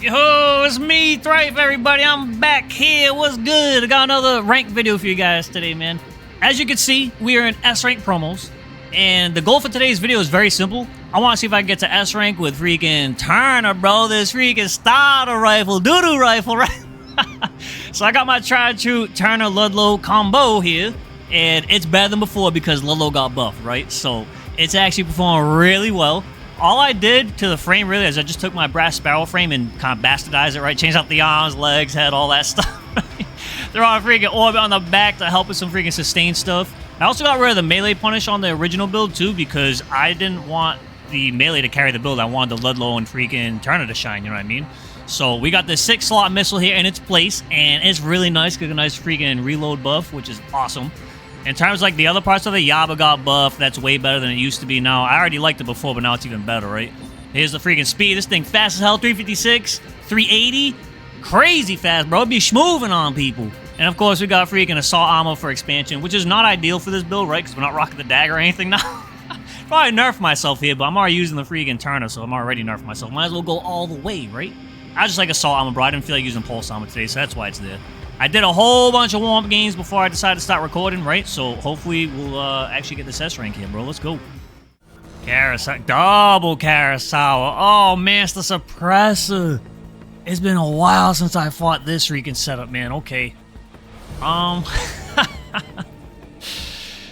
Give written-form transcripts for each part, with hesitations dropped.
Yo, it's me, Thrive, everybody. I'm back here. What's good? I got another rank video for you guys today, man. As you can see, we are in S rank promos, and the goal for today's video is very simple. I want to see if I can get to S rank with freaking Turner, bro. This freaking starter rifle, doo-doo rifle, right? So I got my tried-true Turner Ludlow combo here, and it's better than before because Ludlow got buffed, right? So it's actually performing really well. All I did to the frame really is I just took my brass sparrow frame and kind of bastardized it, right? Changed out the arms, legs, head, all that stuff. They're on a freaking orbit on the back to help with some freaking sustain stuff. I also got rid of the melee punish on the original build too because I didn't want the melee to carry the build. I wanted the Ludlow and freaking Turner to shine, you know what I mean? So we got the 6-slot missile here in its place, and it's really nice. Got a nice freaking reload buff, which is awesome. In terms of like the other parts of the Yaba got buff, that's way better than it used to be now. I already liked it before, but now it's even better, right? Here's the freaking speed. This thing fast as hell, 356, 380. Crazy fast, bro. It'd be schmooving on people. And of course, we got freaking assault armor for expansion, which is not ideal for this build, right? Because we're not rocking the dagger or anything now. Probably nerf myself here, but I'm already using the freaking Turner, so I'm already nerfing myself. Might as well go all the way, right? I just like assault armor, bro. I didn't feel like using pulse armor today, so that's why it's there. I did a whole bunch of warm-up games before I decided to start recording, right? So hopefully we'll actually get this S rank here, bro. Let's go. Karasawa. Double Karasawa. Oh, Master Suppressor. It's been a while since I fought this freaking setup, man. Okay.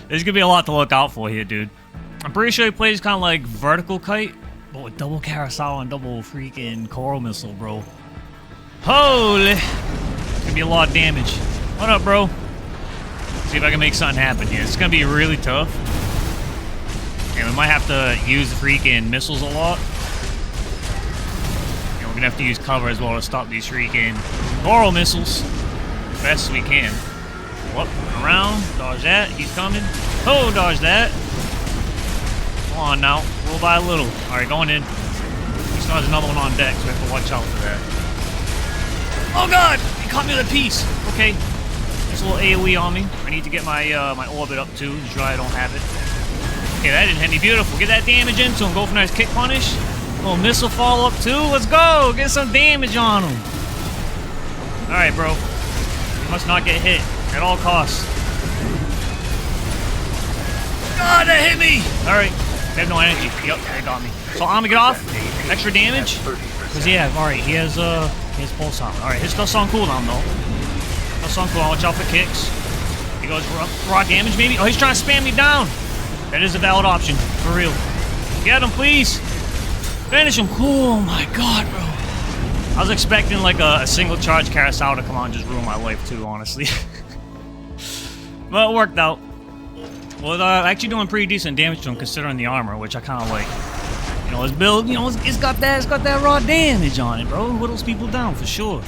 There's gonna be a lot to look out for here, dude. I'm pretty sure he plays kind of like vertical kite, but with double Karasawa and double freaking coral missile, bro. Holy. Gonna be a lot of damage. What up, bro? See if I can make something happen here. It's gonna be really tough. And we might have to use the freaking missiles a lot. And we're gonna have to use cover as well to stop these freaking coral missiles as best as we can. Whoop, around, dodge that. He's coming. Oh, dodge that. Come on now, little by little. All right, going in. He still has another one on deck, so we have to watch out for that. Oh god! He caught me with a piece! Okay. There's a little AoE on me. I need to get my my orbit up too. Sure I don't have it. Okay, that didn't hit me. Beautiful. Get that damage into him. Go for a nice kick punish. Little missile follow up too. Let's go! Get some damage on him. Alright, bro. You must not get hit at all costs. God, that hit me! Alright. They have no energy. Yep, they got me. So I'm gonna get off. Extra damage. Because yeah, alright, he has pulse armor. Alright, his stuff's on cooldown though. Stuff's on cooldown. Watch out for kicks. He goes raw damage maybe. Oh, he's trying to spam me down. That is a valid option. For real. Get him, please. Finish him. Oh my god, bro. I was expecting like a single charge Karasawa to come on and just ruin my life too, honestly. But it worked out. Well, actually doing pretty decent damage to him considering the armor, which I kind of like. You know, his build, you know, it's got that raw damage on it, bro. It whittles people down for sure.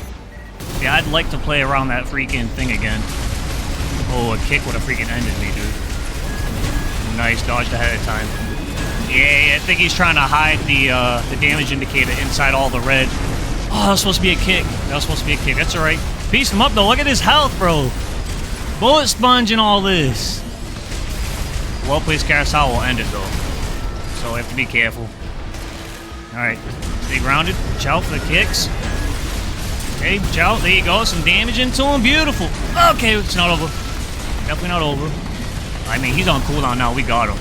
Yeah, I'd like to play around that freaking thing again. Oh, a kick would have freaking ended me, dude. Nice, dodged ahead of time. Yeah, I think he's trying to hide the damage indicator inside all the red. Oh, that was supposed to be a kick. That was supposed to be a kick. That's all right. Piece him up though. Look at his health, bro. Bullet sponge and all this. Well-placed Karasawa will end it though, so we have to be careful. Alright, stay grounded. Watch out for the kicks. Okay, watch out. There you go. Some damage into him. Beautiful. Okay, it's not over. Definitely not over. I mean, he's on cooldown now. We got him.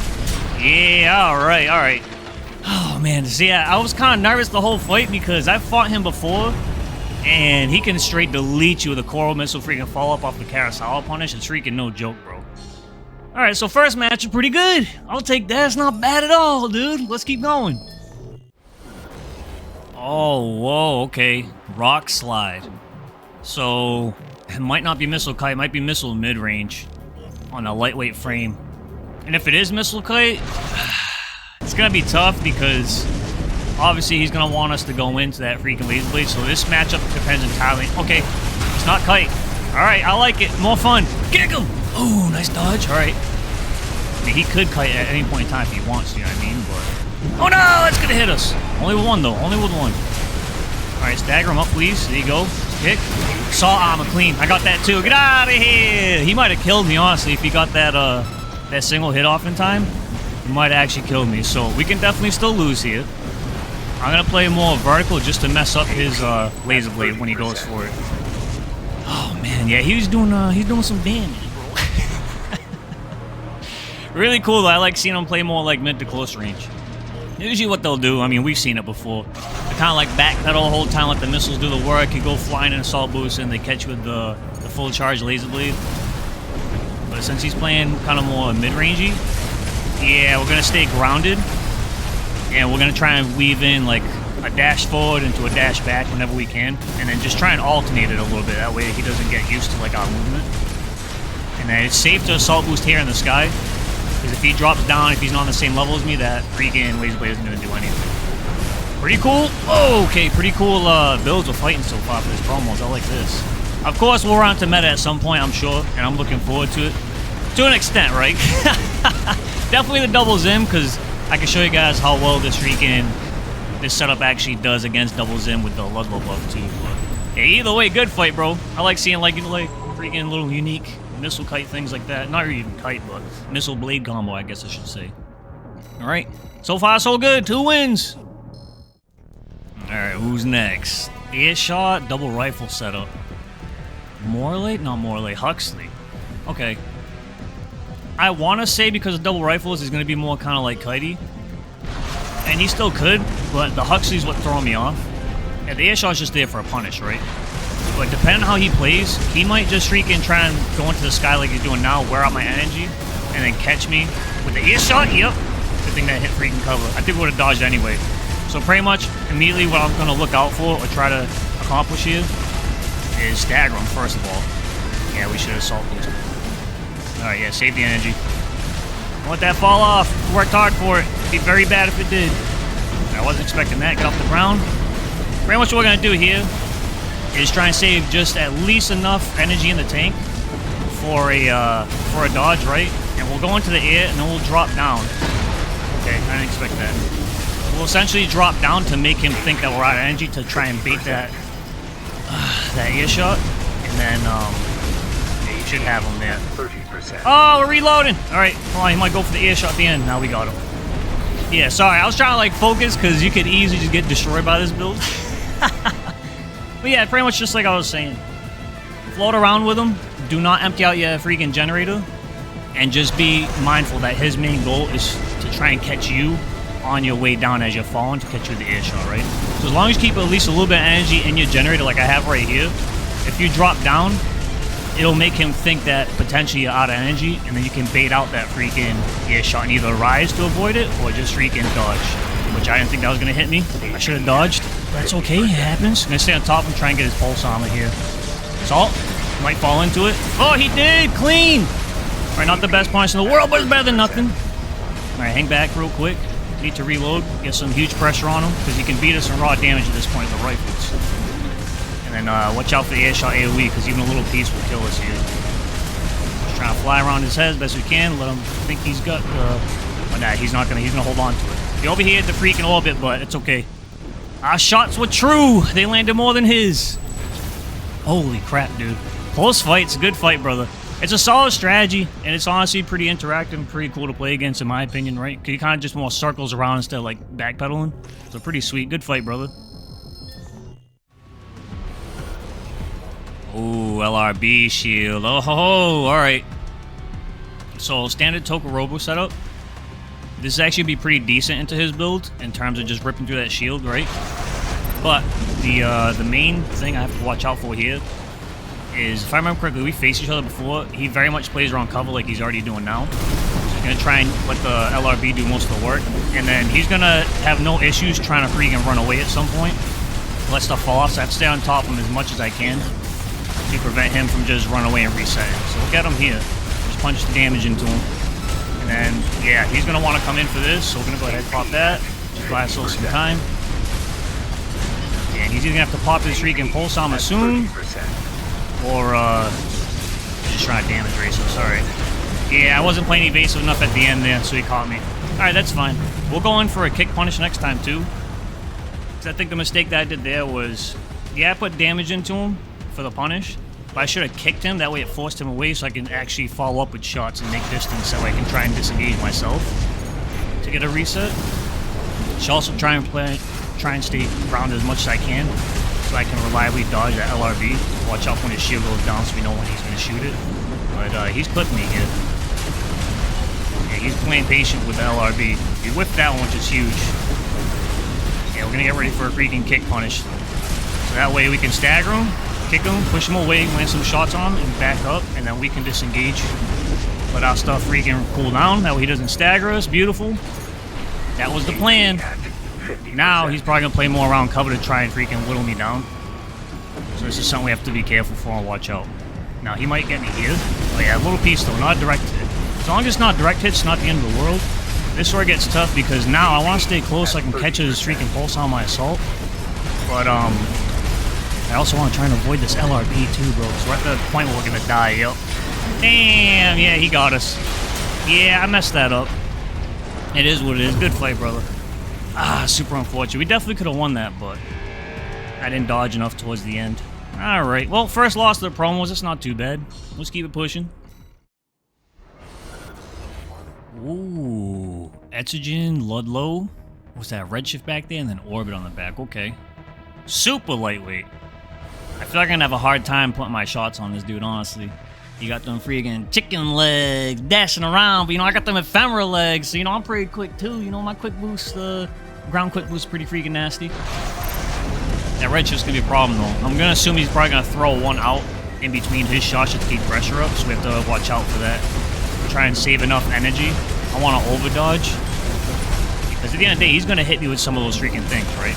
Yeah, alright, alright. Oh, man. See, I was kind of nervous the whole fight because I fought him before, and he can straight delete you with a coral missile freaking follow-up off the Karasawa punish. It's freaking no joke, bro. Alright, so first match is pretty good. I'll take that. It's not bad at all, dude. Let's keep going. Oh, whoa, okay. Rock slide. So, it might not be missile kite, it might be missile mid-range on a lightweight frame. And if it is missile kite, it's gonna be tough because obviously he's gonna want us to go into that freaking laser blade, so this matchup depends entirely. Okay, it's not kite. Alright, I like it. More fun. Kick him! Oh, nice dodge. Alright. I mean, he could kite at any point in time if he wants, you know what I mean? But oh no, that's gonna hit us. Only with one though, only with one. Alright, stagger him up, please. There you go. Kick. Saw armor clean. I got that too. Get out of here! He might have killed me, honestly, if he got that single hit off in time. He might have actually killed me, so we can definitely still lose here. I'm gonna play more vertical just to mess up his laser blade when he goes for it. Oh man, yeah, he's doing some damage, bro. Really cool though. I like seeing him play more like mid to close range. Usually what they'll do, I mean, we've seen it before. They kind of like backpedal the whole time, let the missiles do the work. You go flying in assault boost, and they catch you with the full charge laser blade. But since he's playing kind of more mid-rangey, yeah, we're gonna stay grounded, and we're gonna try and weave in like a dash forward into a dash back whenever we can, and then just try and alternate it a little bit. That way he doesn't get used to like our movement. And then it's safe to assault boost here in the sky, because if he drops down, if he's not on the same level as me, that freaking laser blade isn't gonna do anything. Pretty cool. Oh, okay, pretty cool builds we're fighting so far for this promos. I like this. Of course, we'll run to meta at some point, I'm sure, and I'm looking forward to it. To an extent, right? Definitely the double Zimm, because I can show you guys how well this setup actually does against double Zimm with the Ludlow buff too. But yeah, either way, good fight, bro. I like seeing like freaking little unique missile kite things like that. Not even kite, but missile blade combo, I guess I should say. All right, so far so good. 2 wins. All right, who's next? Earshot, double rifle setup. Morley? Not Morley. Huxley. Okay. I want to say because of double rifles, he's going to be more kind of like kitey. And he still could, but the Huxley's what throwing me off. Yeah, the Earshot's just there for a punish, right? But depending on how he plays, he might just freaking try and go into the sky like he's doing now, wear out my energy, and then catch me with the Earshot. Yep. Good thing that hit freaking cover. I think we would have dodged anyway. So pretty much, immediately what I'm going to look out for or try to accomplish here is stagger him, first of all. Yeah, we should have assault boosted. Alright, yeah, save the energy. Don't let that fall off. We worked hard for it. It'd be very bad if it did. I wasn't expecting that. Get off the ground. Pretty much what we're going to do here is try and save just at least enough energy in the tank for a dodge, right? And we'll go into the air, and then we'll drop down. Okay, I didn't expect that. We'll essentially drop down to make him think that we're out of energy to try and bait that Earshot, and then you should have him there. 30%. Oh, we're reloading. All right, hold on. He might go for the Earshot at the end. Now we got him. Yeah, sorry. I was trying to like focus because you could easily just get destroyed by this build. But yeah, pretty much just like I was saying. Float around with him. Do not empty out your freaking generator, and just be mindful that his main goal is to try and catch you on your way down as you're falling to catch you with the Earshot, right? So as long as you keep at least a little bit of energy in your generator like I have right here, if you drop down, it'll make him think that potentially you're out of energy, and then you can bait out that freaking Earshot and either rise to avoid it or just freaking dodge, which I didn't think that was going to hit me. I should have dodged. That's okay, it happens. I'm going to stay on top and try and get his pulse armor here. Salt might fall into it. Oh, he did! Clean! Alright, not the best punch in the world, but it's better than nothing. Alright, hang back real quick. Need to reload, get some huge pressure on him, because he can beat us in raw damage at this point with the rifles. And then watch out for the Earshot AoE, because even a little piece will kill us here. Just trying to fly around his head as best we can, let him think he's got but nah, he's not gonna, he's gonna hold on to it. He overheated the freaking orbit, but it's okay. Our shots were true! They landed more than his! Holy crap, dude. Close fight, it's a good fight, brother. It's a solid strategy, and it's honestly pretty interactive and pretty cool to play against, in my opinion, right? Because he kind of just more circles around instead of, like, backpedaling. So pretty sweet. Good fight, brother. Ooh, LRB shield. Oh, ho, ho. All right. So, standard Tokorobo setup. This is actually be pretty decent into his build in terms of just ripping through that shield, right? But the main thing I have to watch out for here is, if I remember correctly, we faced each other before. He very much plays around cover like he's already doing now. So he's going to try and let the LRB do most of the work. And then he's going to have no issues trying to freaking run away at some point. Let stuff fall off, so I have to stay on top of him as much as I can to prevent him from just running away and resetting. So we'll get him here. Just punch the damage into him. And then, yeah, he's going to want to come in for this, so we're going to go ahead and pop that. Just buy ourselves some time. And he's either going to have to pop his freaking pulse armor soon, or just trying to damage race him, sorry. Yeah, I wasn't playing evasive enough at the end there, so he caught me. Alright, that's fine. We'll go in for a kick punish next time, too. Because I think the mistake that I did there was, yeah, I put damage into him for the punish, but I should have kicked him, that way it forced him away so I can actually follow up with shots and make distance, that way I can try and disengage myself to get a reset. Should also try and try and stay grounded as much as I can, so I can reliably dodge that LRB. Watch out when his shield goes down so we know when he's going to shoot it. But he's clipping me here. Yeah, he's playing patient with the LRB. He whipped that one, which is huge. Yeah, we're going to get ready for a freaking kick punish. So that way we can stagger him, kick him, push him away, land some shots on him, and back up, and then we can disengage. Let our stuff freaking cool down. That way he doesn't stagger us. Beautiful. That was the plan. Now he's probably going to play more around cover to try and freaking whittle me down. So this is something we have to be careful for and watch out. Now he might get me here. Oh yeah, a little piece though, not a direct hit. As long as it's not direct hits, not the end of the world. This sword gets tough because now I want to stay close so I can catch his freaking pulse on my assault. But I also want to try and avoid this LRB too, bro. So we're at the point where we're going to die, yep. Damn, yeah, he got us. Yeah, I messed that up. It is what it is. Good fight, brother. Ah, super unfortunate. We definitely could have won that, but I didn't dodge enough towards the end. Alright, well, first loss to the promos. It's not too bad. Let's keep it pushing. Ooh. Etsugen, Ludlow. What's that? Redshift back there and then Orbit on the back. Okay. Super lightweight. I feel like I'm going to have a hard time putting my shots on this dude, honestly. You got them freaking chicken legs dashing around, but, you know, I got them ephemeral legs, so, you know, I'm pretty quick, too. You know, my quick boost, ground quick boost is pretty freaking nasty. That redshift's going to be a problem, though. I'm going to assume he's probably going to throw one out in between his shots to keep pressure up, so we have to watch out for that. Try and save enough energy. I want to overdodge, because at the end of the day, he's going to hit me with some of those freaking things, right?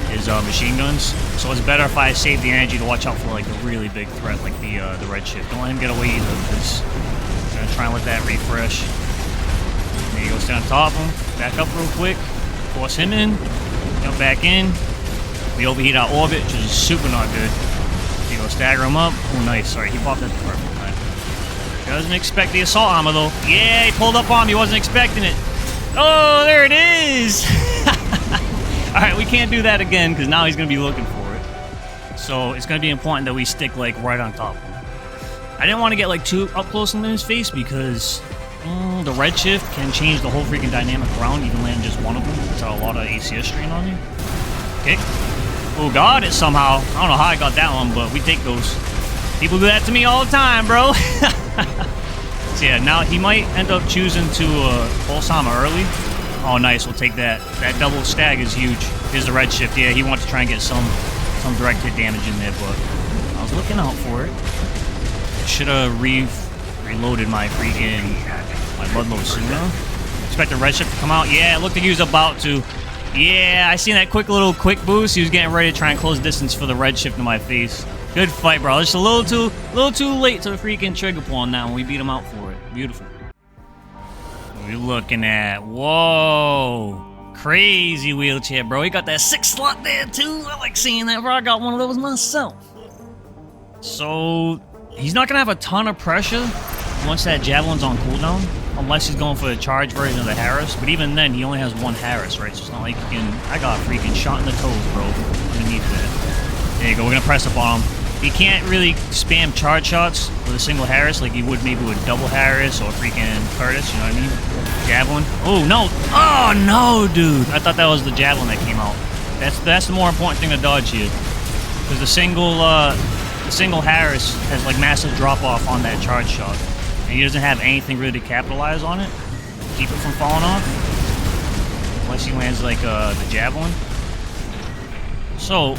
His machine guns. So it's better if I save the energy to watch out for like a really big threat like the redshift. Don't let him get away either, because I'm gonna try and let that refresh. There you go, stand on top of him. Back up real quick. Force him in. Jump back in. We overheat our orbit, which is super not good. There you go, stagger him up. Oh, nice. Sorry, he popped that the perfect time. Doesn't expect the assault armor though. Yeah, he pulled up on me. Wasn't expecting it. Oh, there it is. Alright, we can't do that again, because now he's going to be looking for it. So, it's going to be important that we stick, like, right on top of him. I didn't want to get, like, too up close in his face, because the redshift can change the whole freaking dynamic around, even landing just one of them. It's got a lot of ACS strain on you. Kick. Oh, got it somehow. I don't know how I got that one, but we take those. People do that to me all the time, bro. So, yeah, now he might end up choosing to pulse armor early. Oh, nice. We'll take that. That double stag is huge. Here's the redshift. Yeah, he wants to try and get some direct hit damage in there, but I was looking out for it. Should have reloaded my freaking Ludlow sooner. Expect the redshift to come out. Yeah, it looked like he was about to. Yeah, I seen that quick boost. He was getting ready to try and close distance for the redshift in my face. Good fight, bro. Just a little too late to the freaking trigger pull on that one. We beat him out for it. Beautiful. We're looking at, whoa, crazy wheelchair, bro. He got that 6 slot there too. I like seeing that, bro. I got one of those myself. So he's not gonna have a ton of pressure once that javelin's on cooldown, unless he's going for the charge version of the Harris. But even then, he only has one Harris, right? So it's not like he can. I got a freaking shot in the toes, bro. Underneath that. There you go. We're gonna press up on him. He can't really spam charge shots with a single Harris like you would maybe with double Harris or freaking Curtis, you know what I mean? Javelin. Oh, no. Oh, no, dude. I thought that was the Javelin that came out. That's the more important thing to dodge here. Because the single Harris has, like, massive drop-off on that charge shot. And he doesn't have anything really to capitalize on it. Keep it from falling off. Unless he lands, like, the Javelin. So,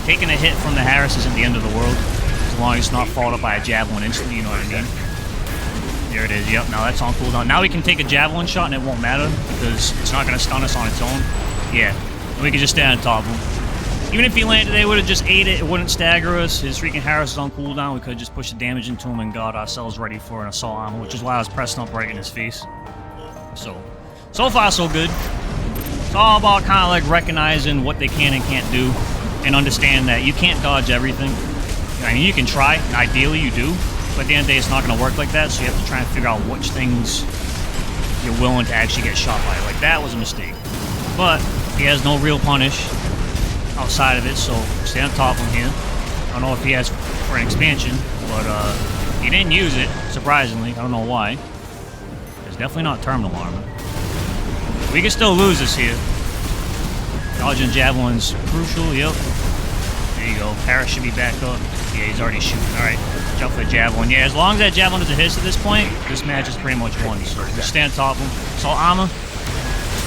taking a hit from the Harris isn't the end of the world, as long as it's not followed up by a Javelin instantly, you know what I mean? There it is, yep, now that's on cooldown. Now we can take a Javelin shot and it won't matter, because it's not going to stun us on its own. Yeah, we can just stay on top of him. Even if he landed, they would have just ate it, it wouldn't stagger us. His freaking Harris is on cooldown, we could have just pushed the damage into him and got ourselves ready for an assault armor, which is why I was pressing up right in his face. So far so good. It's all about kind of like recognizing what they can and can't do. And understand that you can't dodge everything. I mean, you can try, ideally you do, but at the end of the day, it's not going to work like that, so you have to try and figure out which things you're willing to actually get shot by. Like, that was a mistake. But he has no real punish outside of it, so stay on top of him here. I don't know if he has for an expansion, but he didn't use it, surprisingly. I don't know why. It's definitely not terminal armor. We can still lose this here. Dodging javelin's crucial, yep. There you go. Paris should be back up. Yeah, he's already shooting. Alright, jump for the javelin. Yeah, as long as that javelin doesn't hit at this point, this match is pretty much won. So just stand top of him. Assault armor.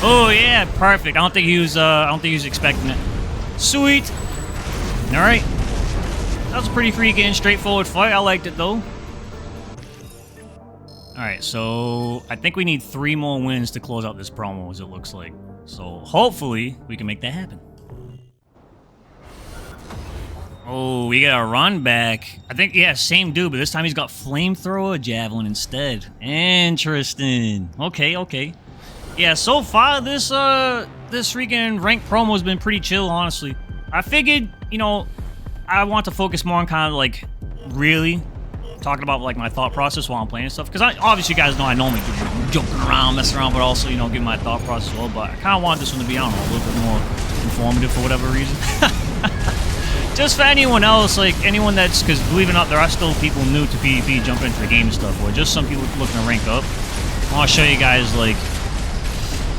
Oh yeah, perfect. I don't think he was expecting it. Sweet. Alright. That was a pretty freaking straightforward fight. I liked it though. Alright, so I think we need 3 more wins to close out this promo, as it looks like. So hopefully we can make that happen. Oh, we got a run back. I think, yeah, same dude, but this time he's got flamethrower javelin instead. Interesting. Okay, okay. Yeah, so far this freaking ranked promo has been pretty chill, honestly. I figured, you know, I want to focus more on kind of like really talking about like my thought process while I'm playing and stuff. Because obviously you guys know I normally do joking around, messing around, but also, you know, give my thought process as well. But I kind of want this one to be, I don't know, a little bit more informative for whatever reason. Just for anyone else, like anyone that's, because believe it or not, there are still people new to PvP jumping into the game and stuff, or just some people looking to rank up. I want to show you guys like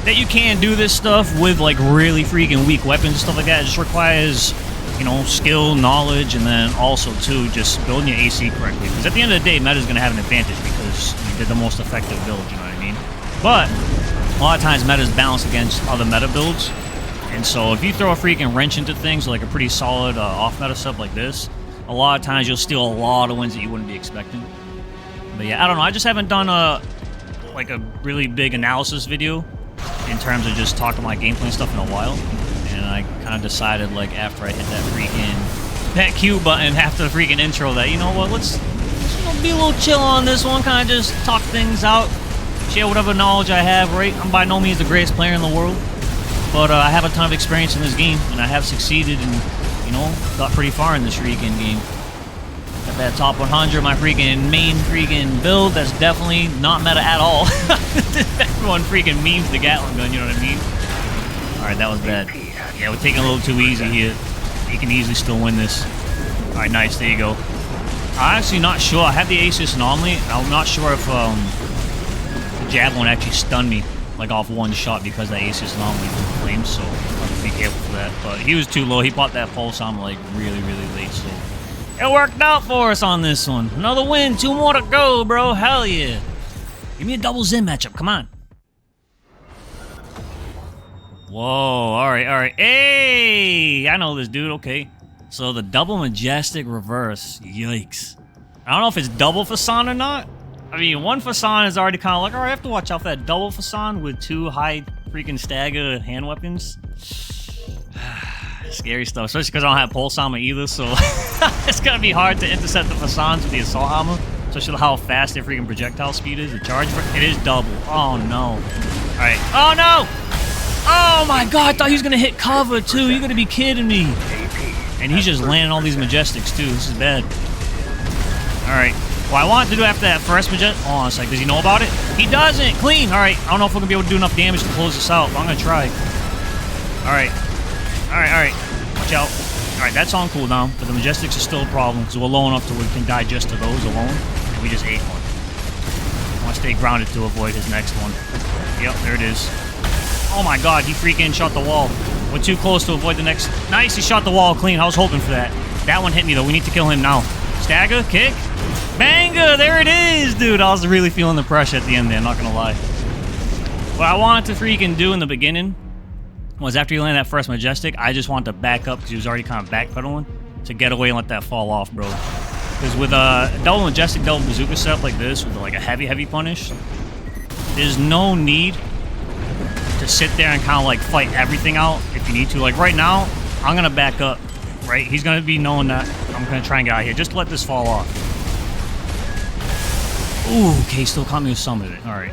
that you can do this stuff with like really freaking weak weapons and stuff like that. It just requires, you know, skill, knowledge, and then also too just building your AC correctly. Because at the end of the day, meta's gonna have an advantage because you did the most effective build. You know what I mean? But a lot of times meta's balanced against other meta builds. And so if you throw a freaking wrench into things like a pretty solid off-meta setup like this, a lot of times you'll steal a lot of wins that you wouldn't be expecting. But yeah, I don't know. I just haven't done a really big analysis video in terms of just talking my gameplay and stuff in a while. And I kind of decided, like, after I hit that Q button after the freaking intro that, you know what, let's you know, be a little chill on this one, kind of just talk things out, share whatever knowledge I have, right? I'm by no means the greatest player in the world. But I have a ton of experience in this game, and I have succeeded and, you know, got pretty far in this freaking game. Got that top 100, my freaking main freaking build, that's definitely not meta at all. Everyone freaking memes the Gatling gun, you know what I mean? Alright, that was bad. Yeah, we're taking a little too easy here. You can easily still win this. Alright, nice, there you go. I'm actually not sure. I have the Asus anomaly. I'm not sure if the javelin actually stunned me like off one shot because that Asus anomaly was in flames, so I have to be careful for that. But he was too low. He popped that pulse on like really, really late, so it worked out for us on this one. Another win, 2 more to go, bro. Hell yeah. Give me a double Zimm matchup. Come on. Whoa, alright, alright. Hey! I know this dude, okay. So the double majestic reverse. Yikes. I don't know if it's double fasan or not. I mean, one fasan is already kind of like, alright, I have to watch out for that double fasan with 2 high freaking stagger hand weapons. Scary stuff, especially because I don't have pulse armor either, so it's gonna be hard to intercept the fasans with the assault armor, especially how fast their freaking projectile speed is. The charge, it is double. Oh no. Alright. Oh no! Oh my god, I thought he was gonna hit cover too. You're gonna be kidding me. And he's just landing all these majestics too. This is bad. Alright. What I wanted to do after that first majestic... Oh, it's like, does he know about it? He doesn't! Clean! Alright, I don't know if we're gonna be able to do enough damage to close this out, but I'm gonna try. Alright. Alright, alright. Watch out. Alright, that's on cooldown, but the majestics are still a problem, because we're low enough to where we can die just to those alone, and we just ate one. I want to stay grounded to avoid his next one. Yep, there it is. Oh my god, he freaking shot the wall. We're too close to avoid the next... Nice, he shot the wall clean. I was hoping for that. That one hit me, though. We need to kill him now. Stagger, kick. Banger, there it is, dude. I was really feeling the pressure at the end there, not gonna lie. What I wanted to freaking do in the beginning was after you land that first majestic, I just wanted to back up because he was already kind of backpedaling to get away and let that fall off, bro. Because with a double majestic, double bazooka setup like this, with like a heavy punish, there's no need to sit there and kind of like fight everything out if you need to. Like right now, I'm gonna back up, right? He's gonna be knowing that I'm gonna try and get out of here. Just let this fall off. Ooh, okay, still caught me with some of it. Alright.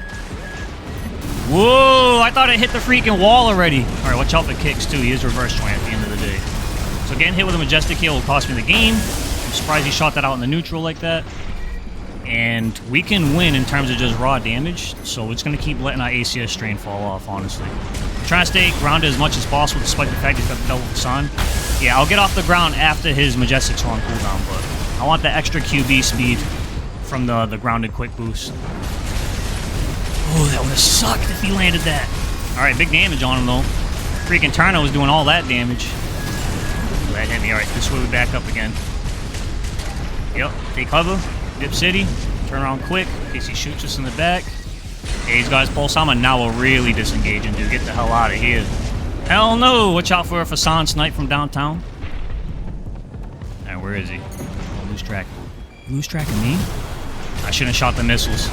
Whoa, I thought it hit the freaking wall already. Alright, watch out for kicks too. He is reverse trying at the end of the day. So getting hit with a majestic here will cost me the game. I'm surprised he shot that out in the neutral like that. And we can win in terms of just raw damage, so it's going to keep letting our ACS strain fall off, honestly. I'm trying to stay grounded as much as possible despite the fact he's got the double fasan. Yeah, I'll get off the ground after his majestics are on cooldown, but I want the extra QB speed from the grounded quick boost. Oh, that would have sucked if he landed that. Alright, big damage on him, though. Freaking Turner was doing all that damage. That hit me. Alright, this way we back up again. Yep, take cover. Dip City. Turn around quick in case he shoots us in the back. Hey, these guys pulse armor. Now we're really disengaging, dude. Get the hell out of here. Hell no! Watch out for a Fasan snipe from downtown. Alright, where is he? Oh, lose track. Lose track of me? I shouldn't have shot the missiles.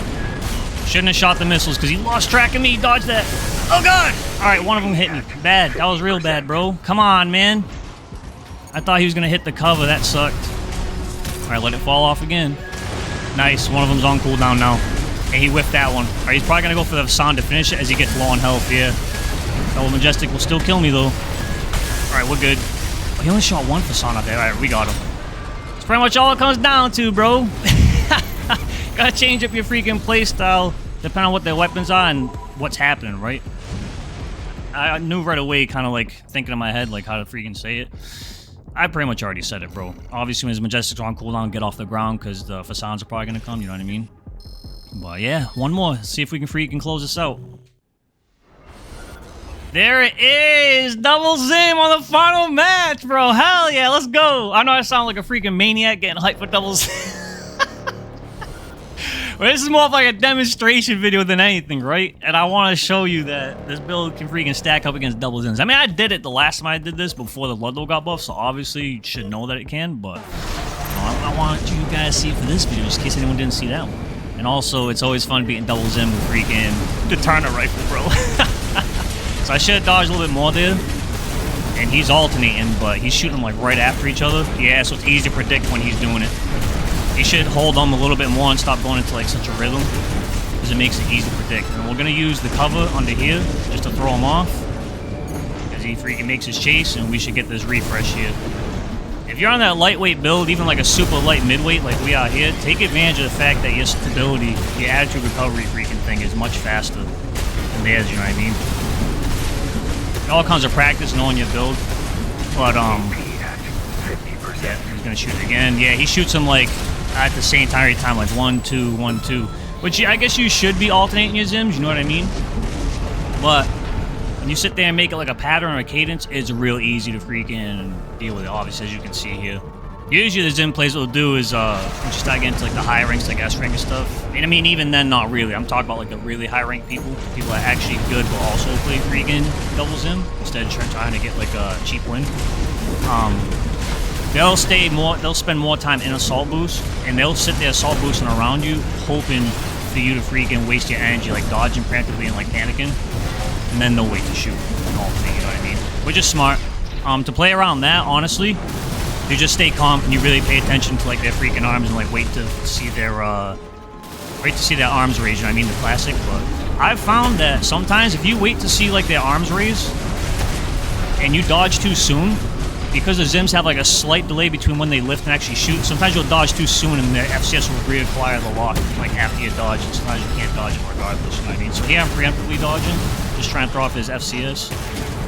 Shouldn't have shot the missiles because he lost track of me. Dodge that. Oh, God! Alright, one of them hit me. Bad. That was real bad, bro. Come on, man. I thought he was going to hit the cover. That sucked. Alright, let it fall off again. Nice. One of them's on cooldown now. Hey, he whiffed that one. Alright, he's probably going to go for the Fasan to finish it as he gets low on health, yeah. Double Majestic will still kill me, though. Alright, we're good. Oh, he only shot one Fasan out there. Alright, we got him. That's pretty much all it comes down to, bro. Gotta change up your freaking playstyle depending on what their weapons are and what's happening, right? I knew right away, kind of like thinking in my head, like how to freaking say it. I pretty much already said it, bro. Obviously, when his Majestic's on cooldown, get off the ground because the Fasans are probably gonna come, you know what I mean? But yeah, one more. See if we can freaking close this out. There it is! Double Zimm on the final match, bro! Hell yeah, let's go! I know I sound like a freaking maniac getting hyped for Double Zimm. But this is more of like a demonstration video than anything, right? And I want to show you that this build can freaking stack up against Double Zimms. I mean, I did it the last time I did this before the Ludlow got buffed, so obviously you should know that it can, but I want you guys to see it for this video, just in case anyone didn't see that one. And also, it's always fun beating Double Zimm with freaking the Turner rifle, bro. So I should have dodged a little bit more there. And he's alternating, but he's shooting them like right after each other. Yeah, so it's easy to predict when he's doing it. You should hold them a little bit more and stop going into like such a rhythm, because it makes it easy to predict. And we're gonna use the cover under here just to throw him off, because he freaking makes his chase, and we should get this refresh here. If you're on that lightweight build, even like a super light midweight like we are here, take advantage of the fact that your stability, your attitude recovery freaking thing is much faster than theirs, you know what I mean? It all comes to practice knowing your build. But yeah, he's gonna shoot again. Yeah, he shoots him like at the same time every time, like 1, 2, 1, 2. Which I guess you should be alternating your Zimms, you know what I mean? But when you sit there and make it like a pattern or a cadence, it's real easy to freaking deal with it, obviously, as you can see here. Usually the Zimm plays what they'll do is when you start getting into like the high ranks, like S rank and stuff. And I mean, even then, not really. I'm talking about like the really high rank people that are actually good but also play freaking double Zimm instead of trying to get like a cheap win. They'll spend more time in assault boost, and they'll sit there assault boosting around you, hoping for you to freaking waste your energy, like dodging practically and like panicking, and then they'll wait to shoot and alternate, you know what I mean? Which is smart. To play around that, honestly, you just stay calm and you really pay attention to like their freaking arms and like wait to see their arms raise, you know what I mean, the classic. But I've found that sometimes if you wait to see like their arms raise and you dodge too soon, because the Zimms have like a slight delay between when they lift and actually shoot, sometimes you'll dodge too soon and the FCS will reacquire the lock like after you dodge, and sometimes you can't dodge it regardless, you know what I mean? So here I'm preemptively dodging, just trying to throw off his FCS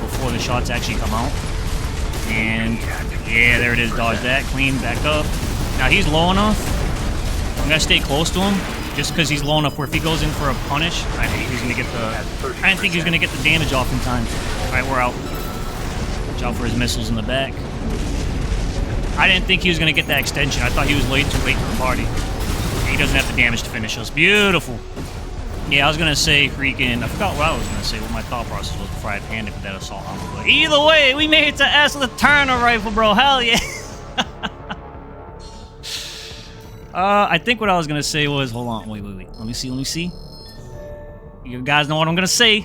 before the shots actually come out. And yeah, there it is, dodge that, clean, back up. Now he's low enough, I'm gonna stay close to him, just because he's low enough where if he goes in for a punish, I didn't think he was gonna get the damage off in time. Alright, we're out. Watch out for his missiles in the back. I didn't think he was going to get that extension. I thought he was too late to the party. He doesn't have the damage to finish us. Beautiful. Yeah, I was going to say freaking... I forgot what I was going to say, what my thought process was before I had panicked with that assault armor. But either way, we made it to S with a Turner rifle, bro. Hell yeah. I think what I was going to say was... Hold on. Wait. Let me see. You guys know what I'm going to say.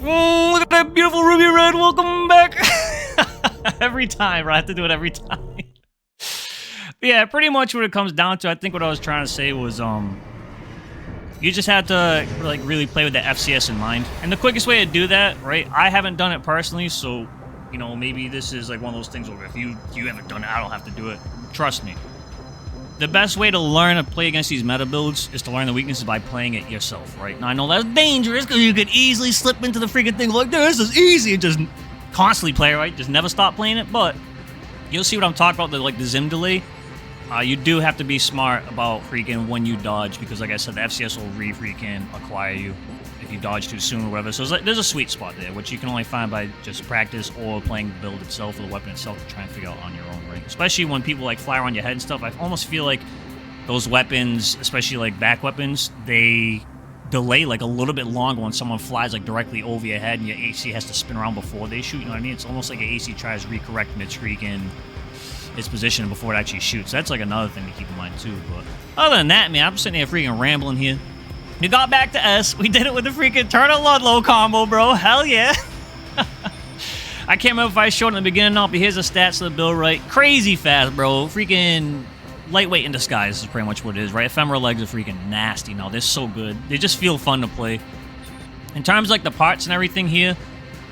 Look at that beautiful ruby red. Welcome back. Every time, right? I have to do it every time. But yeah, pretty much what it comes down to, I think what I was trying to say was, you just have to like really play with the FCS in mind. And the quickest way to do that, right? I haven't done it personally, so you know, maybe this is like one of those things where if you haven't done it, I don't have to do it. Trust me. The best way to learn to play against these meta builds is to learn the weaknesses by playing it yourself, right? Now, I know that's dangerous because you could easily slip into the freaking thing like, this is easy, and just constantly play, right? Just never stop playing it, but you'll see what I'm talking about, the Zimm delay. You do have to be smart about freaking when you dodge, because like I said, the FCS will freaking acquire you if you dodge too soon or whatever. So it's like, there's a sweet spot there, which you can only find by just practice or playing the build itself or the weapon itself to try and figure out on your own, right? Especially when people like fly around your head and stuff. I almost feel like those weapons, especially like back weapons, they delay like a little bit longer when someone flies like directly over your head and your AC has to spin around before they shoot. You know what I mean? It's almost like your AC tries to recorrect mid-streak its position before it actually shoots. That's like another thing to keep in mind too. But other than that, man, I'm sitting here freaking rambling here. We got back to S. We did it with the freaking Turtle Ludlow combo, bro. Hell yeah. I can't remember if I showed it in the beginning or not, but here's the stats of the build, right? Crazy fast, bro. Freaking lightweight in disguise is pretty much what it is, right? Ephemeral legs are freaking nasty now. They're so good. They just feel fun to play. In terms of like the parts and everything here,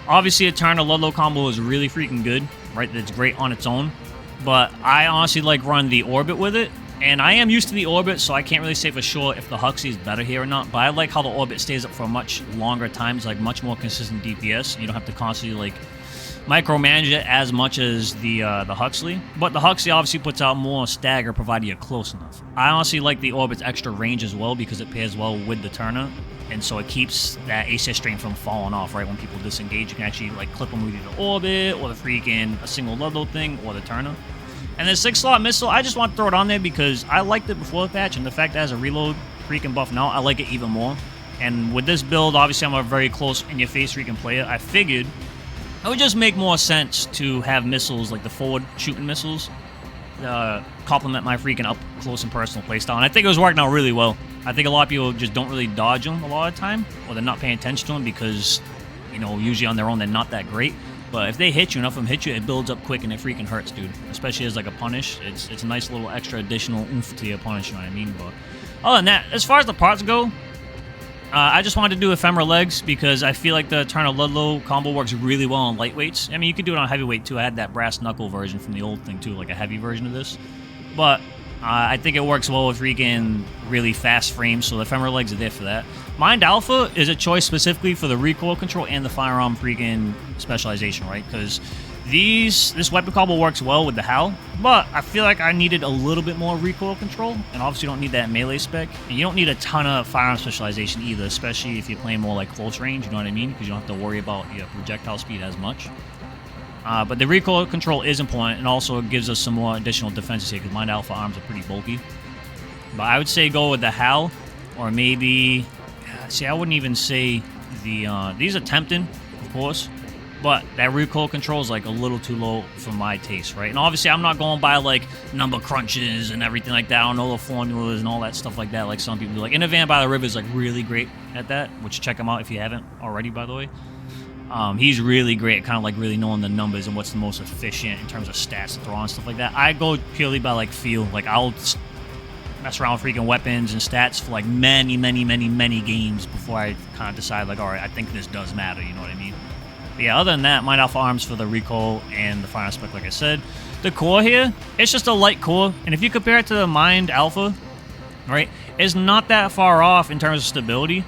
obviously a Turtle Ludlow combo is really freaking good, right? That's great on its own. But I honestly like run the orbit with it. And I am used to the orbit, so I can't really say for sure if the Huxley is better here or not. But I like how the orbit stays up for a much longer time. It's like much more consistent DPS. And you don't have to constantly like micromanage it as much as the Huxley. But the Huxley obviously puts out more stagger provided you're close enough. I honestly like the orbit's extra range as well because it pairs well with the Turner. And so it keeps that ACS strain from falling off, right? When people disengage, you can actually like clip them with either the orbit or the freaking a single Ludlow thing or the Turner. And the 6-slot missile, I just want to throw it on there because I liked it before the patch, and the fact that it has a reload freaking buff now, I like it even more. And with this build, obviously I'm a very close in-your-face freaking player. I figured it would just make more sense to have missiles, like the forward shooting missiles, complement my freaking up close and personal playstyle. And I think it was working out really well. I think a lot of people just don't really dodge them a lot of the time, or they're not paying attention to them because, you know, usually on their own they're not that great. But if they hit you, enough of them hit you, it builds up quick and it freaking hurts, dude. Especially as like a punish. It's a nice little extra additional oomph to your punish, you know what I mean? But other than that, as far as the parts go, I just wanted to do ephemeral legs because I feel like the Turner Ludlow combo works really well on lightweights. I mean, you could do it on heavyweight too. I had that brass knuckle version from the old thing too, like a heavy version of this. But I think it works well with freaking really fast frames, so the ephemeral legs are there for that. Mind Alpha is a choice specifically for the recoil control and the firearm freaking specialization, right? Because this weapon combo works well with the HAL, but I feel like I needed a little bit more recoil control, and obviously you don't need that melee spec, and you don't need a ton of firearm specialization either, especially if you're playing more like close range, you know what I mean? Because you don't have to worry about your projectile speed as much. But the recoil control is important, and also it gives us some more additional defenses here, because Mind Alpha arms are pretty bulky. But I would say go with the HAL, or maybe... See, I wouldn't even say the... these are tempting, of course, but that recoil control is like a little too low for my taste, right? And obviously, I'm not going by like number crunches and everything like that. I don't know the formulas and all that stuff like that, like some people do. Like, Innovan by the River is like really great at that, which check him out if you haven't already, by the way. He's really great at kind of like really knowing the numbers and what's the most efficient in terms of stats to throw on and stuff like that. I go purely by like feel. Like, I'll mess around with freaking weapons and stats for like many games before I kind of decide like, all right, I think this does matter, you know what I mean? But yeah, other than that, Mind Alpha arms for the recoil and the fire spec, like I said. The core here, it's just a light core, and if you compare it to the Mind Alpha, right, it's not that far off in terms of stability.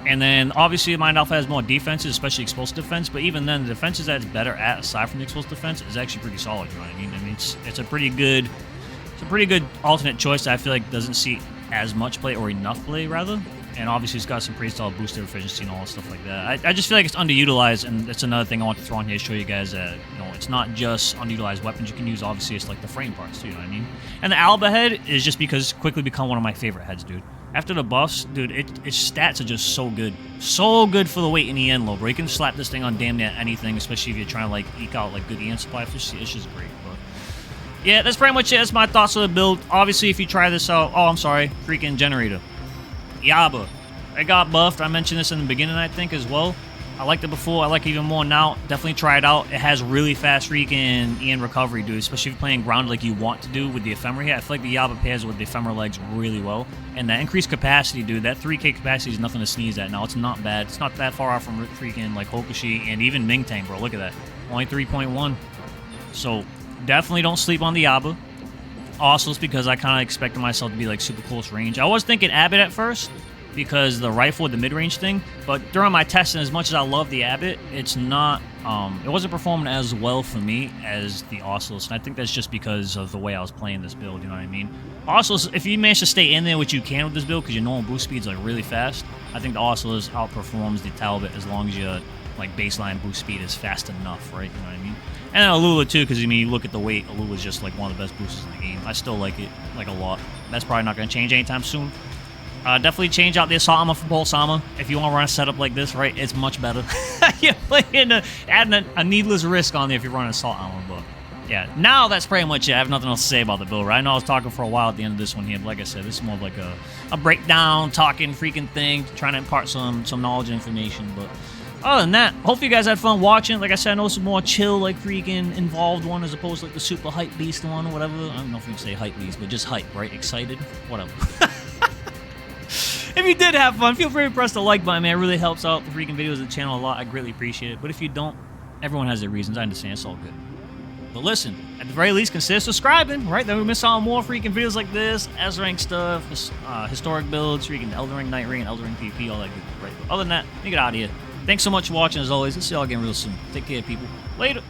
And then, obviously, Mind Alpha has more defenses, especially explosive defense. But even then, the defenses that it's better at, aside from the explosive defense, is actually pretty solid. You know what I mean? I mean, it's a pretty good alternate choice that I feel like doesn't see as much play, or enough play, rather. And obviously, it's got some pretty solid boosted efficiency and all that stuff like that. I just feel like it's underutilized, and that's another thing I want to throw on here to show you guys that, you know, it's not just underutilized weapons you can use. Obviously, it's like the frame parts, too, you know what I mean? And the Alba head is just because it's quickly become one of my favorite heads, dude. After the buffs, dude, its stats are just so good. So good for the weight in the end low, bro. You can slap this thing on damn near anything, especially if you're trying to, like, eke out, like, good EN supply. It's just great, bro. Yeah, that's pretty much it. That's my thoughts on the build. Obviously, if you try this out... Oh, I'm sorry. Freaking generator. Yaba. It got buffed. I mentioned this in the beginning, I think, as well. I liked it before. I like it even more now. Definitely try it out. It has really fast freaking EN recovery, dude. Especially if you're playing ground like you want to do with the ephemera here. I feel like the Yaba pairs with the ephemeral legs really well. And that increased capacity, dude. That 3K capacity is nothing to sneeze at now. It's not bad. It's not that far off from freaking like Hokushi and even Mingtang, bro. Look at that. Only 3.1. So definitely don't sleep on the Yaba. Also, it's because I kind of expected myself to be like super close range. I was thinking Abbott at first, because the rifle with the mid-range thing, but during my testing, as much as I love the Abbott, it's not It wasn't performing as well for me as the Ocelus, and I think that's just because of the way I was playing this build, you know what I mean? Ocelus, if you manage to stay in there, which you can with this build, because your normal boost speed's like really fast, I think the Ocelus outperforms the Talbot as long as your like baseline boost speed is fast enough, right? You know what I mean? And then Alula too, because I mean, you look at the weight, Alula's just like one of the best boosters in the game. I still like it like a lot. That's probably not going to change anytime soon. Definitely change out the Assault Armor for Pulse Armor. If you want to run a setup like this, right, it's much better. You're playing adding a needless risk on there if you're running Assault Armor, but yeah, now that's pretty much it. I have nothing else to say about the build, right? I know I was talking for a while at the end of this one here, but like I said, this is more of like a breakdown, talking freaking thing, trying to impart some knowledge and information, but other than that, hopefully you guys had fun watching. Like I said, I know it's a more chill, like freaking involved one as opposed to like the super hype beast one or whatever. I don't know if you can say hype beast, but just hype, right? Excited, whatever. If you did have fun, feel free to press the like button, man. It really helps out the freaking videos of the channel a lot. I greatly appreciate it. But if you don't, everyone has their reasons. I understand. It's all good. But listen, at the very least, consider subscribing, right? Then we miss out on more freaking videos like this, S-Rank stuff, historic builds, freaking Elden Ring, Night Ring, and Elden Ring PvP, all that good, right? But other than that, let me get out of here. Thanks so much for watching, as always. I'll see y'all again real soon. Take care, people. Later.